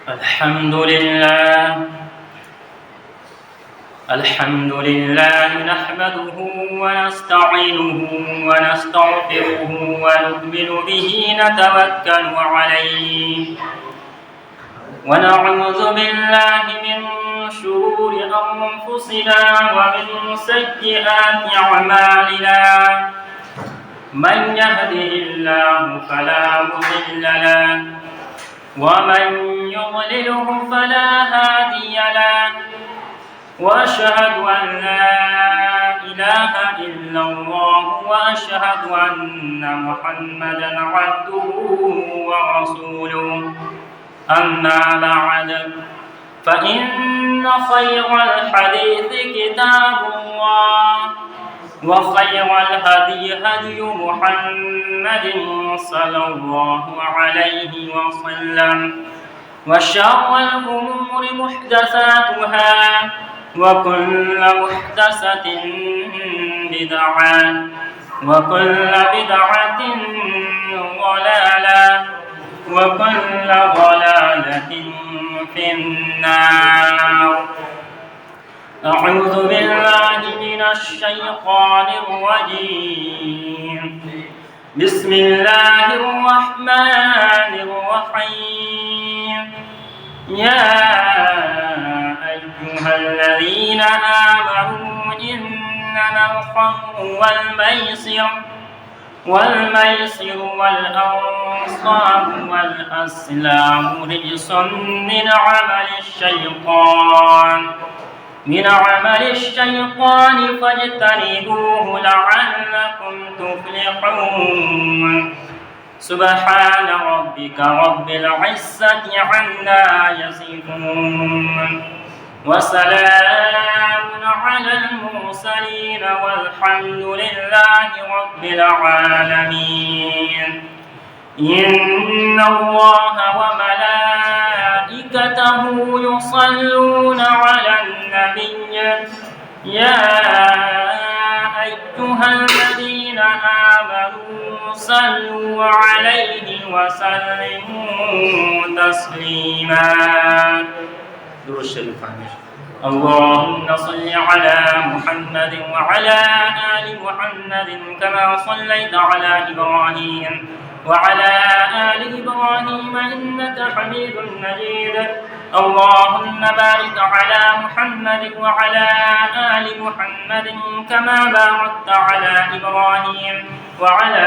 الحمد لله نحمده ونستعينه ونستغفره ونؤمن به نتوكل عليه ونعوذ بالله من شرور أنفسنا ومن سيئات أعمالنا من يهده الله فلا مضل له ومن يضلله فلا هادي له وأشهد أن لا إله إلا الله وأشهد أن محمدا عبده ورسوله أما بعد فإن خير الحديث كتاب الله وخير الهدي هدي محمد صلى الله عليه وسلم وشر الأمور محدثاتها وكل محدثة بدعة وكل بدعة ضلالة وكل ضلالة في النار. أعوذ بالله من الشيطان الرجيم. بسم الله الرحمن الرحيم. يا أيها الذين آمنوا إنما الخمر والميسر والأنصاب والأزلام رجس من عمل الشيطان فاجتنبوه لعلكم تفلحون. سبحان ربك رب العزة عما يصفون وسلام على المرسلين والحمد لله رب العالمين. إن الله وملائكته يصلون على النبي يا أيها الذين آمنوا صلوا عليه وسلموا تسليما. اللهم صل على محمد وعلى آل محمد كما صليت على إبراهيم وعلى آل إبراهيم إنك حميد مجيد. اللهم بارك على محمد وعلى آل محمد كما باركت على إبراهيم وعلى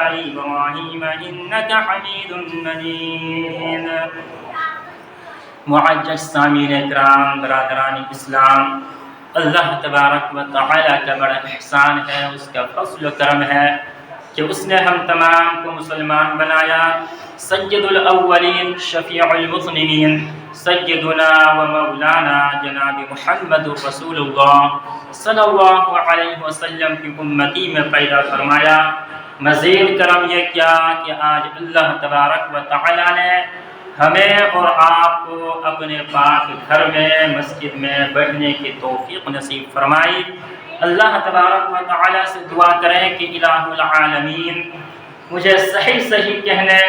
آل إبراهيم إنك حميد مجيد. معزز سامعین اکرام، برادران اسلام، اللہ تبارک و تعالیٰ کا بڑا احسان ہے، اس کا فضل و کرم ہے کہ اس نے ہم تمام کو مسلمان بنایا. سید الاولین شفیع المذنبین سیدنا و مولانا جناب محمد رسول اللہ صلی اللہ علیہ وسلم کی امتی میں پیدا فرمایا. مزید کرم یہ کیا کہ آج اللہ تبارک و تعالیٰ نے ہمیں اور آپ کو اپنے پاک گھر میں مسجد میں بیٹھنے کی توفیق نصیب فرمائی. اللہ تبارک و تعالیٰ سے دعا کریں کہ الہ العالمین مجھے صحیح کہنے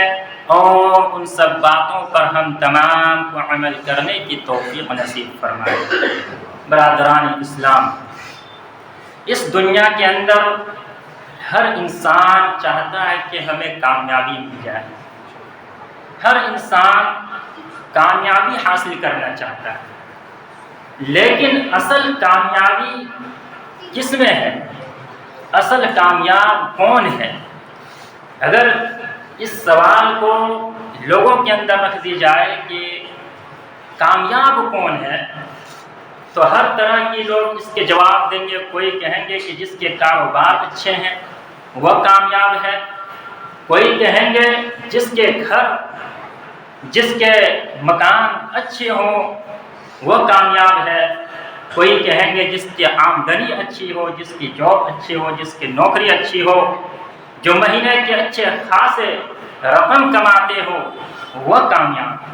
اور ان سب باتوں پر ہم تمام کو عمل کرنے کی توفیق نصیب فرمائے. برادران اسلام، اس دنیا کے اندر ہر انسان چاہتا ہے کہ ہمیں کامیابی مل جائے. ہر انسان کامیابی حاصل کرنا چاہتا ہے، لیکن اصل کامیابی کس میں ہے؟ اصل کامیاب کون ہے؟ اگر اس سوال کو لوگوں کے اندر رکھ دی جائے کہ کامیاب کون ہے، تو ہر طرح کے لوگ اس کے جواب دیں گے. کوئی کہیں گے کہ جس کے کاروبار اچھے ہیں وہ کامیاب ہے، کوئی کہیں گے جس کے گھر جس کے مکان اچھے ہوں وہ کامیاب ہے، کوئی کہیں گے جس کی آمدنی اچھی ہو، جس کی جاب اچھی ہو، جس کی نوکری اچھی ہو، جو مہینے کے اچھے خاصے رقم کماتے ہو وہ کامیاب ہے.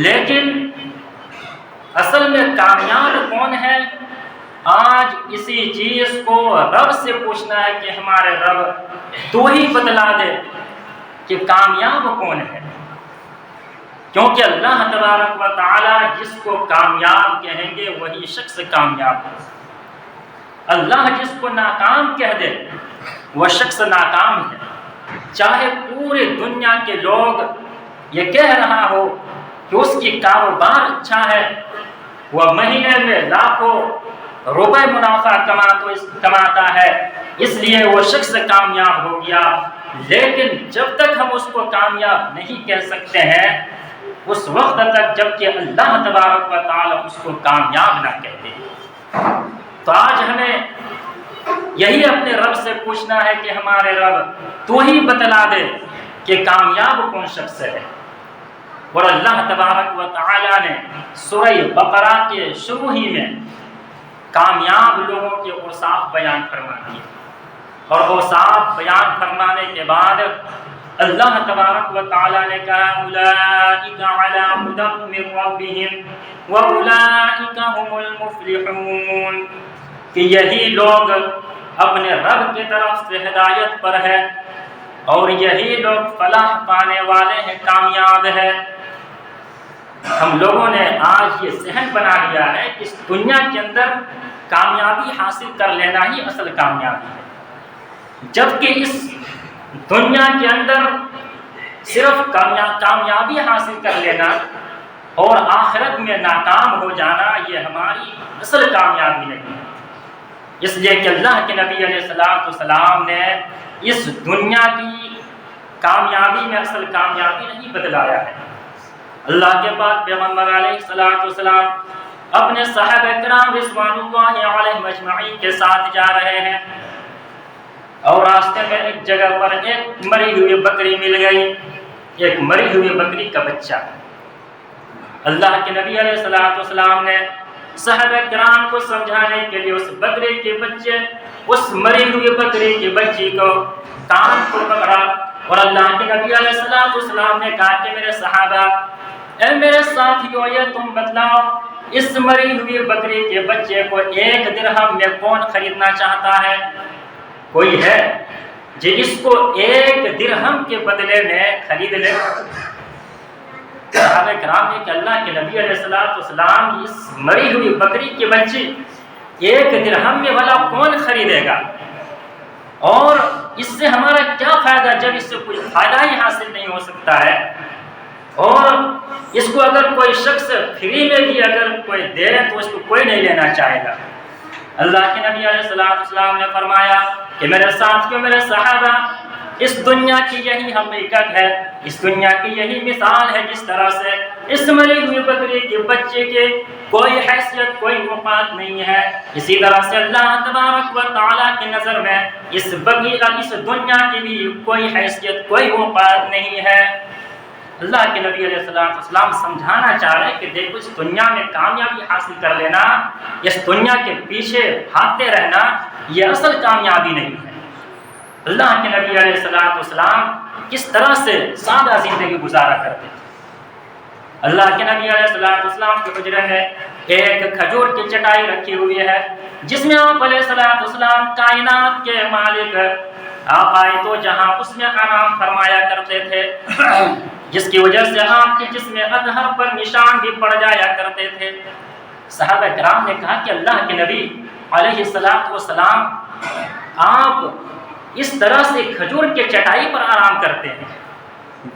لیکن اصل میں کامیاب کون ہے؟ آج اسی چیز کو رب سے پوچھنا ہے کہ ہمارے رب تو ہی بتلا دے کہ کامیاب کون ہے. کیونکہ اللہ تبارک و تعالی جس کو کامیاب کہیں گے وہی شخص کامیاب ہے، اللہ جس کو ناکام کہہ دے وہ شخص ناکام ہے۔ چاہے پورے دنیا کے لوگ یہ کہہ رہا ہو کہ اس کی کاروبار اچھا ہے، وہ مہینے میں لاکھوں روپے منافع کماتا ہے، اس لیے وہ شخص کامیاب ہو گیا، لیکن جب تک ہم اس کو کامیاب نہیں کہہ سکتے ہیں اس وقت تک جب کہ اللہ تبارک و تعالی اس کو کامیاب نہ کہتے۔ تو آج ہمیں یہی اپنے رب سے پوچھنا ہے کہ ہمارے رب تو ہی بتلا دے کہ کامیاب کون شخص ہے۔ اور اللہ تبارک و تعالی نے سورہ بقرہ کے شروع ہی میں کامیاب لوگوں کے اوصاف بیان فرما دیے، اور اوصاف بیان فرمانے کے بعد اللہ تبارک و تعالی نے کہا اولئک علی ھدی من ربہم واولئک ھم المفلحون، کہ یہی لوگ اپنے رب کی طرف سے ہدایت پر ہے اور یہی لوگ فلاح پانے والے ہیں، کامیاب ہے۔ ہم لوگوں نے آج یہ ذہن بنا لیا ہے کہ اس دنیا کے اندر کامیابی حاصل کر لینا ہی اصل کامیابی ہے، جبکہ اس دنیا کے اندر صرف کامیابی حاصل کر لینا اور آخرت میں ناکام ہو جانا یہ ہماری اصل کامیابی نہیں ہے۔ اس لیے کہ اللہ کے نبی علیہ السلام نے اس دنیا کی کامیابی میں اصل کامیابی نہیں بدلایا ہے۔ اللہ کے بعد پیغمبر علیہ السلام اپنے صحابہ کرام رضوان اللہ علیہم اجمعین کے ساتھ جا رہے ہیں، اور راستے میں ایک جگہ پر ایک مری ہوئی بکری مل گئی، ایک مری ہوئی بکری کا بچہ۔ اللہ کے نبی علیہ السلام نے صحابہ کرام کو سمجھانے کے لیے اس بکری کے بچے، اس مری ہوئی بکری کی بچی کو کان کو پکڑا، اور اللہ کے نبی علیہ السلام نے کہا کہ میرے صحابہ، اے میرے ساتھیوں، یہ تم بتلاؤ اس مری ہوئی بکری کے بچے کو 1 درہم میں کون خریدنا چاہتا ہے؟ کوئی ہے جو اس کو 1 درہم کے بدلے میں خرید لے؟ صحابہ کرام نے کہ اللہ کے نبی علیہ السلام اس مری ہوئی بکری کی بچی 1 درہم میں بھلا کون خریدے گا؟ اور اس سے ہمارا کیا فائدہ جب اس سے کوئی فائدہ ہی حاصل نہیں ہو سکتا ہے؟ اور اس کو اگر کوئی شخص فری میں بھی اگر کوئی دے تو اس کو کوئی نہیں لینا چاہے گا۔ اللہ کے نبی علیہ السلام نے فرمایا کہ میرے ساتھیوں، میرے صحابہ، اس دنیا کی یہی حقیقت ہے، اس دنیا کی یہی مثال ہے، جس طرح سے اس مری ہوئی بکری کے بچے کے کوئی حیثیت، کوئی وقات نہیں ہے، اسی طرح سے اللہ تبارک و تعالیٰ کی نظر میں اس بکری کا، اس دنیا کی بھی کوئی حیثیت، کوئی وقات نہیں ہے۔ اللہ کے نبی علیہ السلام سمجھانا چاہ رہے ہیں کہ دیکھو اس دنیا میں کامیابی حاصل کر لینا، اس دنیا کے پیچھے بھاگتے رہنا، یہ اصل کامیابی نہیں ہے۔ اللہ کے نبی علیہ السلام کس طرح سے سادہ زندگی گزارا کرتے تھے۔ اللہ کے نبی علیہ السلام کے حجرے میں ایک کھجور کی چٹائی رکھی ہوئی ہے، جس میں آپ علیہ السلام کائنات کے مالک آپ آئے تو جہاں اس میں آرام فرمایا کرتے تھے، جس کی وجہ سے آپ کے جسم اطہر پر نشان بھی پڑ جایا کرتے تھے۔ صحابہ کرام نے کہا کہ اللہ کے نبی علیہ السلام آپ اس طرح سے کھجور کے چٹائی پر آرام کرتے ہیں،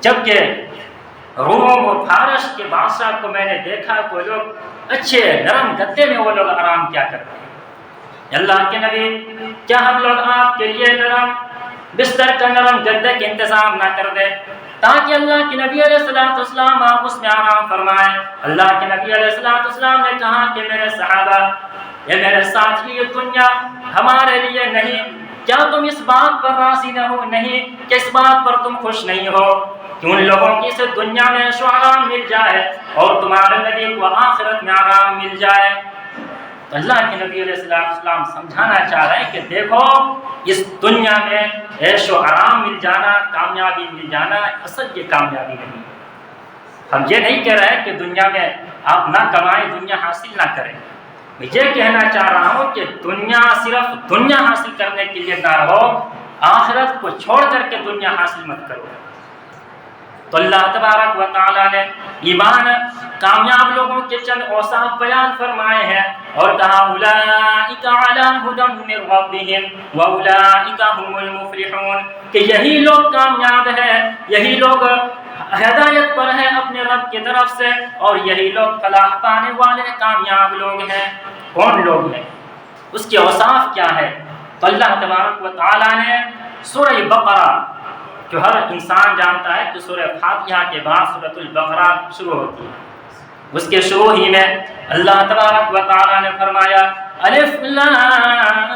جبکہ روم اور فارس کے بادشاہ کو میں نے دیکھا کوئی لوگ اچھے نرم گدے میں وہ لوگ آرام کیا کرتے ہیں۔ اللہ کے نبی، کیا ہم لوگ آپ کے لیے نرم بستر کا، نرم گدے کا انتظام نہ کر دیں تاکہ اللہ کے نبی علیہ السلام آپ اس میں آرام فرمائیں؟ اللہ کے نبی علیہ السلام نے کہا کہ میرے صحابہ، یہ میرے ساتھی، یہ دنیا ہمارے لیے نہیں، کیا تم اس بات پر راضی نہ ہو؟ نہیں، کہ اس بات پر تم خوش نہیں ہو کہ ان لوگوں کی اس دنیا میں عیش و آرام مل جائے اور تمہارے نبی کو آخرت میں آرام مل جائے؟ تو اللہ کے نبی علیہ السلام سمجھانا چاہ رہے ہیں کہ دیکھو اس دنیا میں عیش و آرام مل جانا، کامیابی مل جانا اصل یہ کامیابی نہیں۔ ہم یہ نہیں کہہ رہے کہ دنیا میں آپ نہ کمائیں، دنیا حاصل نہ کریں۔ میں یہ کہنا چاہ رہا ہوں کہ دنیا صرف دنیا حاصل کرنے کے لیے نہ رہو، آخرت کو چھوڑ کر کے دنیا حاصل مت کرو۔ تو اللہ تبارک و تعالیٰ نے ایمان کامیاب لوگوں کے چند اوصاف بیان فرمائے ہیں اور کہا اولئک علی ھدی من ربہم واولئک ھم المفلحون، کہ یہی لوگ کامیاب ہیں، یہی لوگ ہدایت پر ہیں اپنے رب کی طرف سے، اور یہی لوگ فلاح پانے والے کامیاب لوگ ہیں۔ کون لوگ ہیں؟ اس کے اوصاف کیا ہے؟ تو اللہ تبارک و تعالیٰ نے سورہ بقرہ، جو ہر انسان جانتا ہے کہ سورہ فاتحہ کے بعد سورۃ البقرہ شروع ہوتی ہے، اس کے شروع ہی میں اللہ تبارک و تعالیٰ نے فرمایا الف لام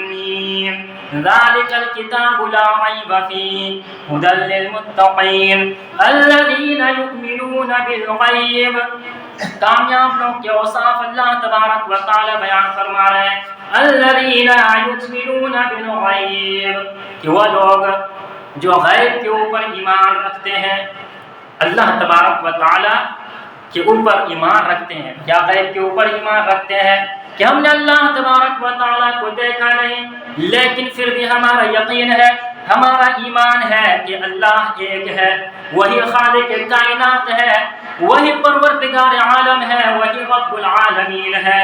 میم ذالک الکتاب لا ریب فیہ ھدی للمتقین الذین یؤمنون بالغیب۔ کامیاب لوگ کے اوصاف اللہ تبارک و تعالی بیان فرما رہے ہیں، الذین یؤمنون بالغیب، کہ وہ لوگ جو غیب کے اوپر ایمان رکھتے ہیں، اللہ تبارک و تعالی کے اوپر ایمان رکھتے ہیں۔ کیا غیب کے اوپر ایمان رکھتے ہیں؟ کہ ہم نے اللہ تبارک و تعالی کو دیکھا نہیں، لیکن پھر بھی ہمارا یقین ہے، ہمارا ایمان ہے کہ اللہ ایک ہے، وہی خالق کائنات ہے، وہی پروردگار عالم ہے، وہی رب العالمین ہے،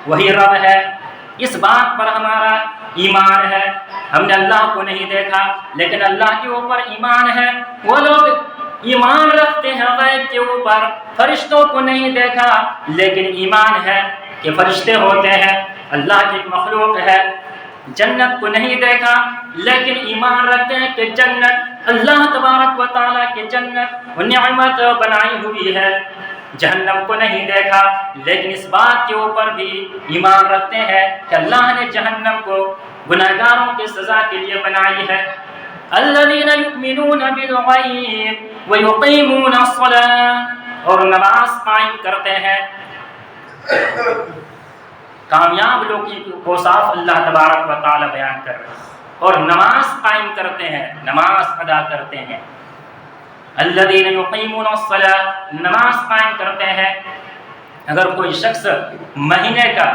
وہی رب ہے۔ اس بات پر ہمارا ایمان ہے۔ ہم نے اللہ کو نہیں دیکھا لیکن اللہ کے اوپر ایمان ہے۔ وہ لوگ ایمان رکھتے ہیں غیب کے اوپر، فرشتوں کو نہیں دیکھا لیکن ایمان ہے کہ فرشتے ہوتے ہیں، اللہ کی ایک مخلوق ہے۔ جنت کو نہیں دیکھا لیکن ایمان رکھتے ہیں کہ جنت اللہ تبارک و تعالیٰ کی جنت و نعمت بنائی ہوئی ہے۔ جہنم کو نہیں دیکھا لیکن اس بات کے اوپر بھی ایمان رکھتے ہیں کہ اللہ نے جہنم کو گناہگاروں کی سزا کے لیے بنائی ہے۔ الذین یؤمنون بالغیب ویقیمون الصلاۃ، اور نماز قائم کرتے ہیں۔ کامیاب لوگ کی اوصاف اللہ تبارک و تعالی بیان کر رہے ہیں، اور نماز قائم کرتے ہیں، نماز ادا کرتے ہیں۔ الذین یقیمون الصلاۃ، نماز قائم کرتے ہیں۔ اگر کوئی شخص مہینے کا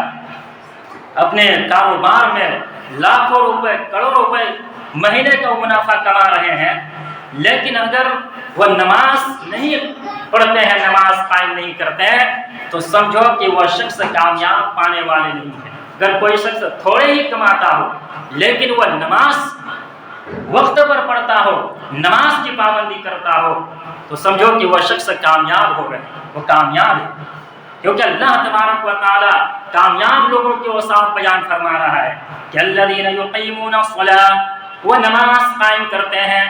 اپنے کاروبار میں لاکھوں روپے، کروڑوں روپے مہینے کا منافع کما رہے ہیں، لیکن اگر وہ نماز نہیں پڑھتے ہیں، نماز قائم نہیں کرتے ہیں، تو سمجھو کہ وہ شخص کامیاب پانے والے نہیں ہے۔ اگر کوئی شخص تھوڑے ہی کماتا ہو لیکن وہ نماز وقت پر پڑھتا ہو، نماز کی پابندی کرتا ہو، تو سمجھو کہ وہ شخص کامیاب ہو گئے، وہ کامیاب ہے۔ کیونکہ اللہ تبارک و تعالی کامیاب لوگوں کے اوصاف بیان فرما رہا ہے کہ الذین یقیمون الصلاۃ، وہ نماز قائم کرتے ہیں۔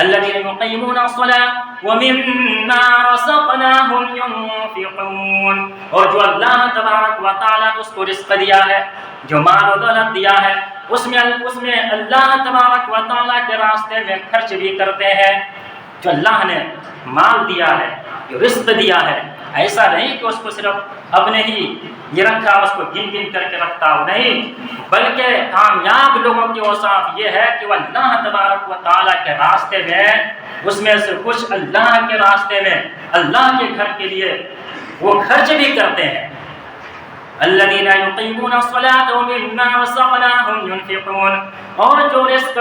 الذین یقیمون الصلاۃ ومما رزقناہم ینفقون، اور جو اللہ تبارک و تعالی نے اس کو رزق دیا ہے، جو مال و دولت دیا ہے، اس میں اللہ تبارک و تعالی کے راستے میں خرچ بھی کرتے ہیں۔ جو اللہ نے مال دیا ہے، جو رزق دیا ہے، ایسا نہیں کہ اس کو صرف اپنے ہی یہ رکھا، اس کو گن گن کر کے رکھتا ہو، نہیں، بلکہ کامیاب لوگوں کی اوصاف یہ ہے کہ وہ اللہ تبارک و تعالیٰ کے راستے میں، اس میں سے کچھ اللہ کے راستے میں، اللہ کے گھر کے لیے وہ خرچ بھی کرتے ہیں۔ الذین یقیمون الصلاۃ ومما رزقناہم ینفقون، اور جو رزق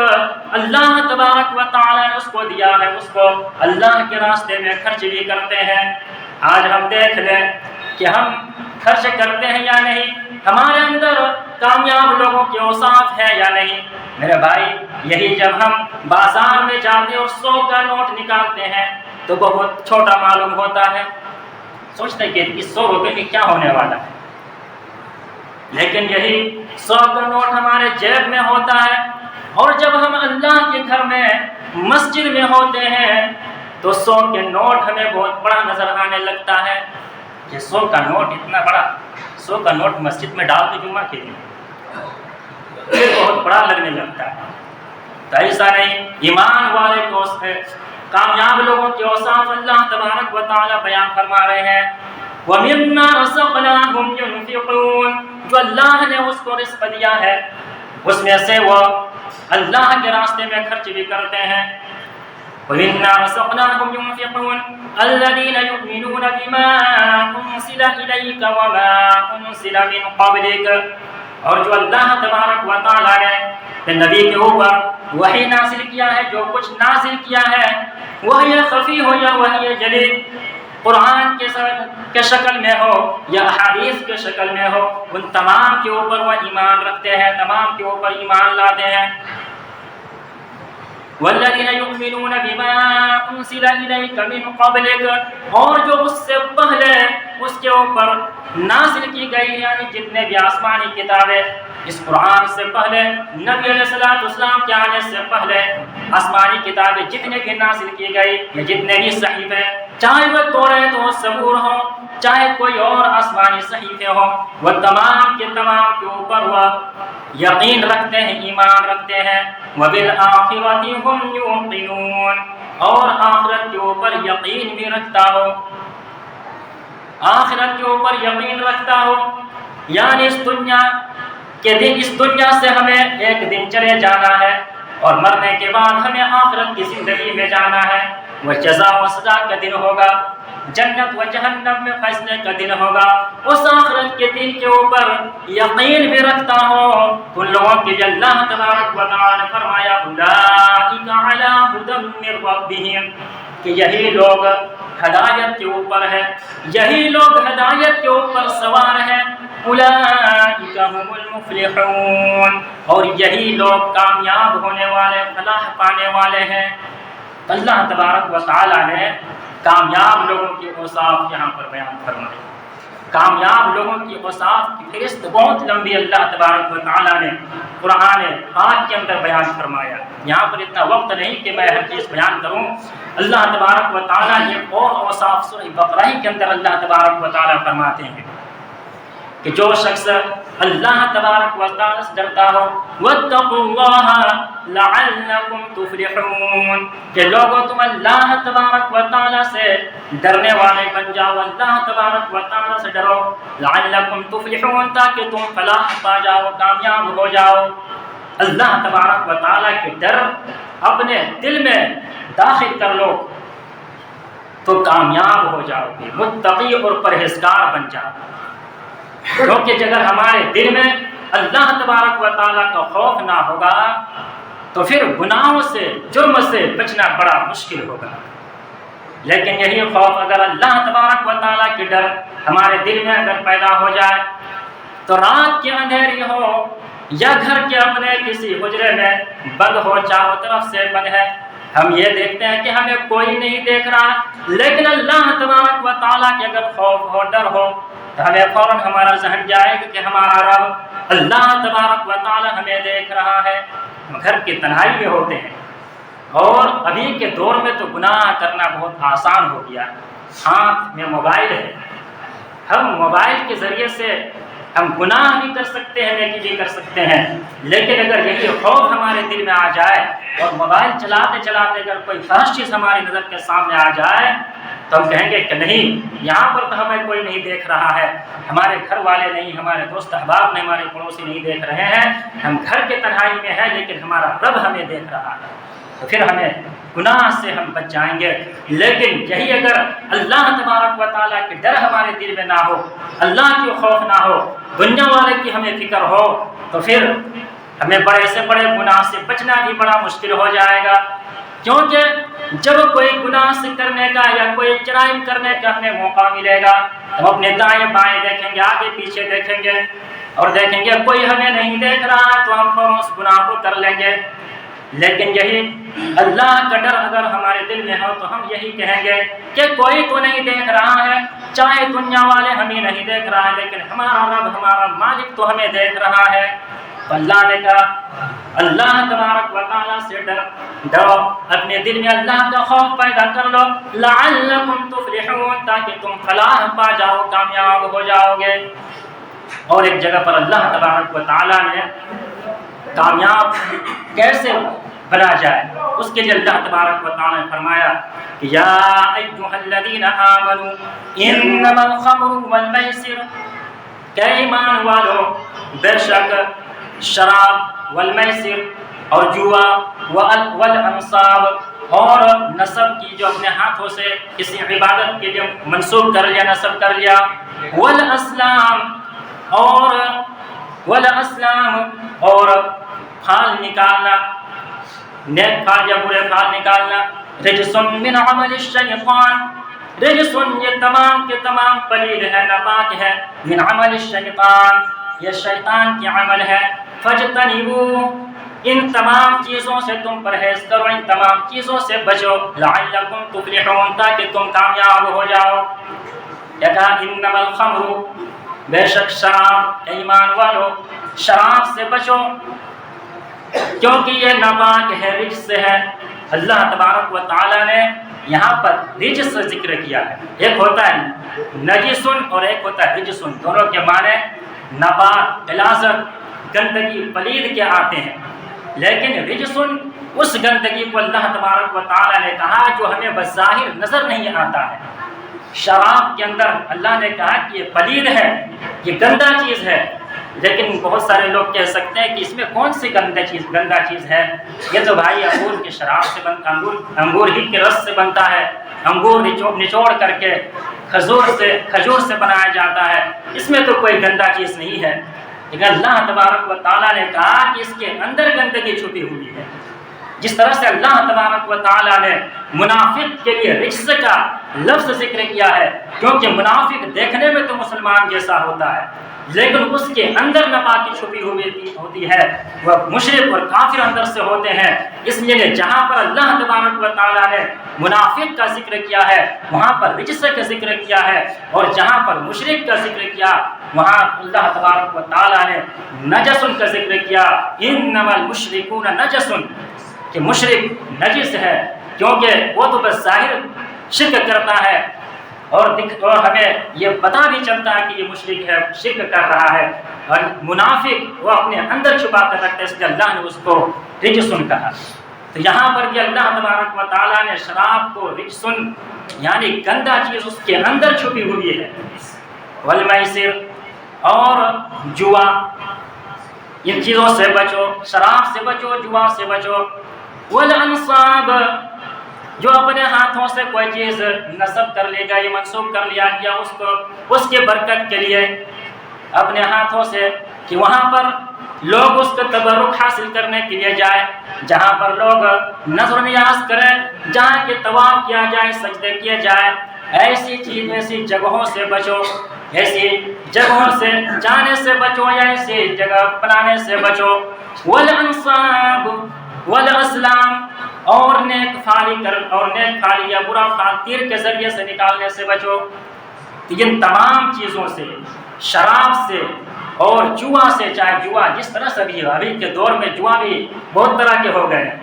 اللہ تبارک و تعالیٰ نے اس کو دیا ہے، اس کو اللہ کے راستے میں خرچ بھی کرتے ہیں۔ آج ہم دیکھ لیں کہ ہم خرچ کرتے ہیں یا نہیں، ہمارے اندر کامیاب لوگوں کے اوصاف ہے یا نہیں۔ میرے بھائی، یہی جب ہم بازار میں جاتے اور 100 کا نوٹ نکالتے ہیں تو بہت چھوٹا معلوم ہوتا ہے، سوچتے کہ اس 100 روپے میں کیا ہونے والا ہے، لیکن یہی 100 کا نوٹ ہمارے جیب میں ہوتا ہے، اور جب ہم اللہ کے گھر میں مسجد میں ہوتے ہیں تو 100 کے نوٹ ہمیں بہت بڑا نظر آنے لگتا ہے کہ 100 کا نوٹ اتنا بڑا، 100 کا نوٹ مسجد میں ڈال کے جمعہ کے لیے یہ بہت بڑا لگنے لگتا ہے۔ تو ایسا نہیں، ایمان والے کو کامیاب لوگوں کے اوصاف اللہ تبارک و تعالی بیان فرما رہے ہیں۔ وَمِمَّا رَزَقْنَاهُمْ يُنْفِقُونَ، جو اللہ نے اس کو رزق دیا ہے اس میں سے وہ اللہ کے راستے میں خرچ بھی کرتے ہیں۔ وَمِمَّا رَزَقْنَاهُمْ يُنْفِقُونَ الَّذِينَ يُؤْمِنُونَ بِمَا أُنزِلَ إِلَيْكَ وَمَا أُنزِلَ مِن قَبْلِكَ، اور جو اللہ تبارک و تعالی نے نبی کے اوپر وہی نازل کیا ہے، جو کچھ نازل کیا ہے وہی خفی ہو یا وہی جلی، قرآن کے شکل میں ہو یا احادیث کے شکل میں ہو، ان تمام کے اوپر وہ ایمان رکھتے ہیں، تمام کے اوپر ایمان لاتے ہیں۔ والذین یؤمنون بما انزل الیک من قبلک، اور جو اس سے پہلے اس کے اوپر نازل کی گئی یعنی جتنے بھی آسمانی کتابیں، اس قرآن سے پہلے نبی علیہ السلام کے آنے سے پہلے آسمانی کتابیں جتنے بھی نازل کی گئی یا جتنے بھی صحیفے، چاہے وہ توریت ہو، زبور ہو، چاہے کوئی اور آسمانی صحیفے ہو، وہ تمام کے تمام کے اوپر وہ یقین رکھتے ہیں، ایمان رکھتے ہیں۔ وَبِالْآخِرَةِ هُمْ يُوقِنُونَ، اور آخرت کے اوپر یقین بھی رکھتا ہو، آخرت کے اوپر یقین رکھتا ہو، یعنی اس دنیا کے دن، اس دنیا سے ہمیں ایک دن چلے جانا ہے اور مرنے کے بعد ہمیں آخرت کی زندگی میں جانا ہے، وہ جزا و سزا کا دن ہوگا، جنت و جہنم میں فیصلے کا دن ہوگا۔ اس آخرت کے دن کے اوپر یقین بھی رکھتا ہو تو ان لوگوں کے لیے اللہ تبارک و تعالی نے فرمایا اولئک علی ھدی من ربہم، کہ یہی لوگ ہدایت کے اوپر ہے، یہی لوگ ہدایت کے اوپر سوار ہیں۔ اولئک ھم المفلحون، اور یہی لوگ کامیاب ہونے والے، فلاح پانے والے ہیں۔ اللہ تبارک و تعالی نے کامیاب لوگوں کی اوصاف یہاں پر بیان فرمائی۔ کامیاب لوگوں کی اوصاف کی فہرست بہت لمبی اللہ تبارک و تعالی نے قرآن پاک کے اندر بیان فرمایا۔ یہاں پر اتنا وقت نہیں کہ میں ہر چیز بیان کروں۔ اللہ تبارک و تعالی نے اور اوصاف سورہ بقرہ کے اندر اللہ تبارک و تعالی فرماتے ہیں کہ جو شخص اللہ تبارک و تعالی سے ڈرتا ہو، واتقوا اللہ لعلکم تفلحون، کہ لوگوں تم اللہ تبارک و تعالی سے ڈرنے والے بن جاؤ، اللہ تبارک و تعالی سے ڈرو، لعلکم تفلحون، تاکہ تم فلاح پا جاؤ، کامیاب ہو جاؤ۔ اللہ تبارک و تعالی کے ڈر اپنے دل میں داخل کر لو تو کامیاب ہو جاؤ گے، متقی اور پرہیزگار بن جاؤ۔ کیونکہ اگر ہمارے دل میں اللہ تبارک و تعالیٰ کا خوف نہ ہوگا تو پھر گناہوں سے، جرم سے بچنا بڑا مشکل ہوگا۔ لیکن یہی خوف اگر اللہ تبارک و تعالیٰ کی ڈر ہمارے دل میں اگر پیدا ہو جائے تو رات کی اندھیری ہو یا گھر کے اپنے کسی حجرے میں بند ہو، چاروں طرف سے بند ہے، ہم یہ دیکھتے ہیں کہ ہمیں کوئی نہیں دیکھ رہا، لیکن اللہ تبارک و تعالیٰ کے اگر خوف ہو، ڈر ہو تو ہمیں فوراً ہمارا ذہن جائے گا کہ ہمارا رب اللہ تبارک و تعالی ہمیں دیکھ رہا ہے۔ ہم گھر کی تنہائی میں ہوتے ہیں، اور ابھی کے دور میں تو گناہ کرنا بہت آسان ہو گیا، ہاتھ میں موبائل ہے، ہم موبائل کے ذریعے سے ہم گناہ بھی کر سکتے ہیں، نیکی بھی کر سکتے ہیں۔ لیکن اگر یہی خوف ہمارے دل میں آ جائے اور موبائل چلاتے چلاتے اگر کوئی فحش چیز ہماری نظر کے سامنے آ جائے تو ہم کہیں گے کہ نہیں، یہاں پر تو ہمیں کوئی نہیں دیکھ رہا ہے، ہمارے گھر والے نہیں، ہمارے دوست احباب نہیں، ہمارے پڑوسی نہیں دیکھ رہے ہیں، ہم گھر کے تنہائی میں ہیں لیکن ہمارا رب ہمیں دیکھ رہا ہے، تو پھر ہمیں گناہ سے ہم بچ جائیں گے۔ لیکن یہی اگر اللہ تبارک و تعالیٰ کے ڈر ہمارے دل میں نہ ہو، اللہ کی خوف نہ ہو، دنیا والے کی ہمیں فکر ہو، تو پھر ہمیں بڑے سے بڑے گناہ سے بچنا بھی بڑا مشکل ہو جائے گا۔ کیونکہ جب کوئی گناہ سے کرنے کا یا کوئی جرائم کرنے کا ہمیں موقع ملے گا، ہم اپنے دائیں بائیں دیکھیں گے، آگے پیچھے دیکھیں گے اور دیکھیں گے کوئی ہمیں نہیں دیکھ رہا تو ہم فوراً اس گناہ کو کر لیں گے۔ لیکن یہی اللہ کا ڈر اگر ہمارے دل میں ہو تو ہم یہی کہیں گے کہ کوئی تو نہیں دیکھ رہا ہے، چاہے دنیا والے ہمیں نہیں دیکھ رہا ہے لیکن ہمارا رب، ہمارا مالک تو ہمیں دیکھ رہا ہے۔ تو اللہ نے کہا اللہ تبارک و تعالیٰ سے ڈرو، اپنے دل میں اللہ کا خوف پیدا کر لو، لعلکم تفلحون، تاکہ تم فلاح پا جاؤ، کامیاب ہو جاؤ گے۔ اور ایک جگہ پر اللہ تبارک و تعالیٰ نے کامیاب کیسے بنا جائے اس کے لیے اللہ تبارک و تعالیٰ نے فرمایا کہ یا ایھا الذین آمنوا انما الخمر والمیسر، کہ ایمان والو بے شک شراب والمیسر اور جوا والانصاب اور نسب کی جو اپنے ہاتھوں سے کسی عبادت کے لیے منسوب کر لیا، نسب کر لیا، والاسلام اور پھال نکالنا، نیک پھال یا برے پھال نکالنا، رجسم من عمل الشیطان، رجسن یہ تمام کے تمام پلید ہے، ناپاک ہے، من عمل الشیطان یہ شیطان کی عمل ہے، فاجتنبوہ ان تمام چیزوں سے تم پرہیز کرو، ان تمام چیزوں سے بچو، لعلکم تفلحون تاکہ تم کامیاب ہو جاؤ۔ یا کہا انما الخمر بے شک شراب، ایمان والو شراب سے بچو کیونکہ یہ ناپاک ہے، رجس ہے۔ اللہ تبارک و تعالی نے یہاں پر رجس ذکر کیا ہے، ایک ہوتا ہے نجسن اور ایک ہوتا ہے رجسن، دونوں کے معنی ناپاک، غلاظت، گندگی، پلید کے آتے ہیں، لیکن رجسن اس گندگی کو اللہ تبارک و تعالی نے کہا جو ہمیں بظاہر نظر نہیں آتا ہے۔ شراب کے اندر اللہ نے کہا کہ یہ پلید ہے، یہ گندا چیز ہے، لیکن بہت سارے لوگ کہہ سکتے ہیں کہ اس میں کون سی گندا چیز ہے، یہ تو بھائی انگور کے شراب سے بنتا، انگور ہی کے رس سے بنتا ہے، انگور نچوڑ کر کے کھجور سے بنایا جاتا ہے، اس میں تو کوئی گندا چیز نہیں ہے۔ لیکن اللہ تبارک و تعالیٰ نے کہا کہ اس کے اندر گندگی چھپی ہوئی ہے۔ جس طرح سے اللہ تبارک و تعالیٰ نے منافق کے لیے رجس کا لفظ ذکر کیا ہے، کیونکہ منافق دیکھنے میں تو مسلمان جیسا ہوتا ہے لیکن اس کے اندر ناپاکی چھپی ہوتی ہے، وہ مشرک اور کافر اندر سے ہوتے ہیں۔ اس لیے جہاں پر اللہ تبارک و تعالیٰ نے منافق کا ذکر کیا ہے وہاں پر رجس کا ذکر کیا ہے، اور جہاں پر مشرک کا ذکر کیا وہاں اللہ تبارک و تعالیٰ نے نجسن کا ذکر کیا، انما المشرکون نجسن، کہ مشرک نجس ہے کیونکہ وہ تو بس ظاہر شرک کرتا ہے اور ہمیں یہ پتہ بھی چلتا ہے کہ یہ مشرک ہے، شرک کر رہا ہے، اور منافق وہ اپنے اندر چھپا کر رکھتے ہیں، اس لیے اللہ نے اس کو رجسن کہا۔ تو یہاں پر بھی اللہ تبارک و تعالیٰ نے شراب کو رجسن یعنی گندا چیز اس کے اندر چھپی ہوئی ہے، والمیسر اور جوا، ان چیزوں سے بچو، شراب سے بچو، جوا سے بچو، والانصاب جو اپنے ہاتھوں سے کوئی چیز نصب کر لے گا، یہ منسوب کر لیا گیا اس کو اس کے برکت کے لیے اپنے ہاتھوں سے، کہ وہاں پر لوگ اس کو تبرک حاصل کرنے کے لیے جائے، جہاں پر لوگ نظر نیاز کریں، جہاں کے طواف کیا جائے، سجدے کیے جائے، ایسی چیز ایسی جگہوں سے بچو، ایسی جگہوں سے جانے سے بچو یا ایسی جگہ بنانے سے بچو۔ والانصاب والازلام اور نیک پھالی یا برا پھال تیر کے ذریعے سے نکالنے سے بچو۔ ان تمام چیزوں سے، شراب سے اور جوا سے، چاہے جوا جس طرح سے بھی ابھی کے دور میں جوا بھی بہت طرح کے ہو گئے ہیں،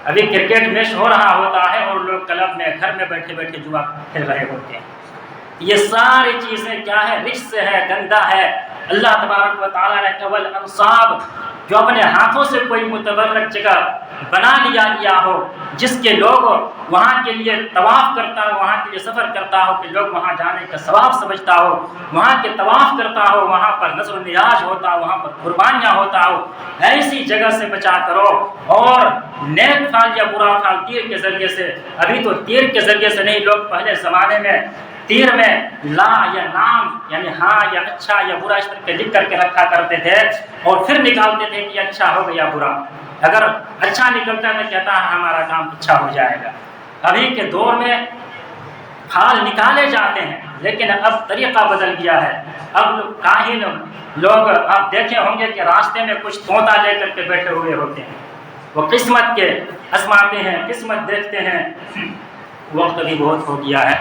ابھی کرکٹ میچ ہو رہا ہوتا ہے اور لوگ کلب میں گھر میں بیٹھے بیٹھے جوا کھیل رہے ہوتے ہیں، یہ ساری چیزیں کیا ہے، رجس ہے، گندا ہے۔ اللہ تبارک و تعالیٰ نے قبل انصاب جو اپنے ہاتھوں سے کوئی متبرک جگہ بنا لیا گیا ہو، جس کے لوگ وہاں کے لیے طواف کرتا ہو، وہاں کے لیے سفر کرتا ہو کہ لوگ وہاں جانے کا ثواب سمجھتا ہو، وہاں کے طواف کرتا ہو، وہاں پر نظر و نیاز ہوتا ہو، وہاں پر قربانیاں ہوتا ہو، ایسی جگہ سے بچا کرو۔ اور نیک پھال یا برا پھال تیر کے ذریعے سے، ابھی تو تیر کے ذریعے سے نہیں، لوگ پہلے زمانے میں تیر میں لا یا نام یعنی ہاں یا اچھا یا برا اس طرح کے لکھ کر کے رکھا کرتے تھے اور پھر نکالتے تھے کہ اچھا ہو گیا برا، اگر اچھا نکلتا ہے تو کہتا ہے ہمارا کام اچھا ہو جائے گا۔ ابھی کے دور میں پھال نکالے جاتے ہیں لیکن اب طریقہ بدل گیا ہے، اب کاہن لوگ آپ دیکھے ہوں گے کہ راستے میں کچھ طوطا لے کر کے بیٹھے ہوئے ہوتے ہیں، وہ قسمت کے آزماتے ہیں، قسمت دیکھتے ہیں۔ وقت بھی بہت ہو گیا ہے،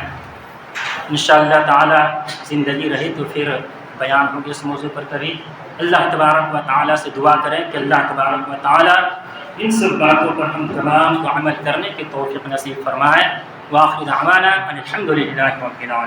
انشاءاللہ تعالی زندگی رہی تو پھر بیان ہوگی اس موضوع پر کبھی۔ اللہ تبارک و تعالی سے دعا کریں کہ اللہ تبارک و تعالی ان سب باتوں پر ہم تمام کو عمل کرنے کی توفیق نصیب فرمائے۔ وآخر دعوانا ان الحمد للہ رب العالمین۔